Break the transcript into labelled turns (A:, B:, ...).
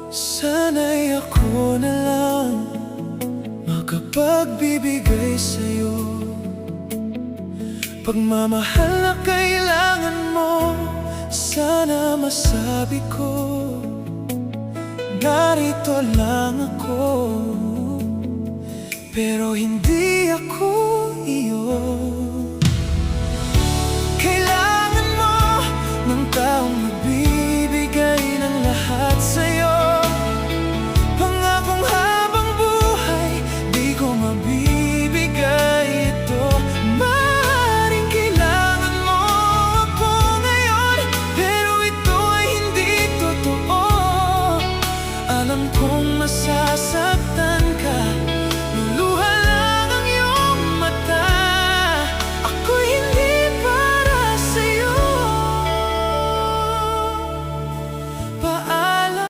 A: Sana'y ako na lang makapagbibigay sa'yo pagmamahal na kailangan mo. Sana masabi ko, narito lang ako, pero hindi ako iyo. Kailangan mo ng taong magbibigay ng lahat sa'yo. Pangakong habang buhay, di ko mabibigay ito. Maaaring kailangan mo ako ngayon, pero ito ay hindi totoo. Alam kong masasaktan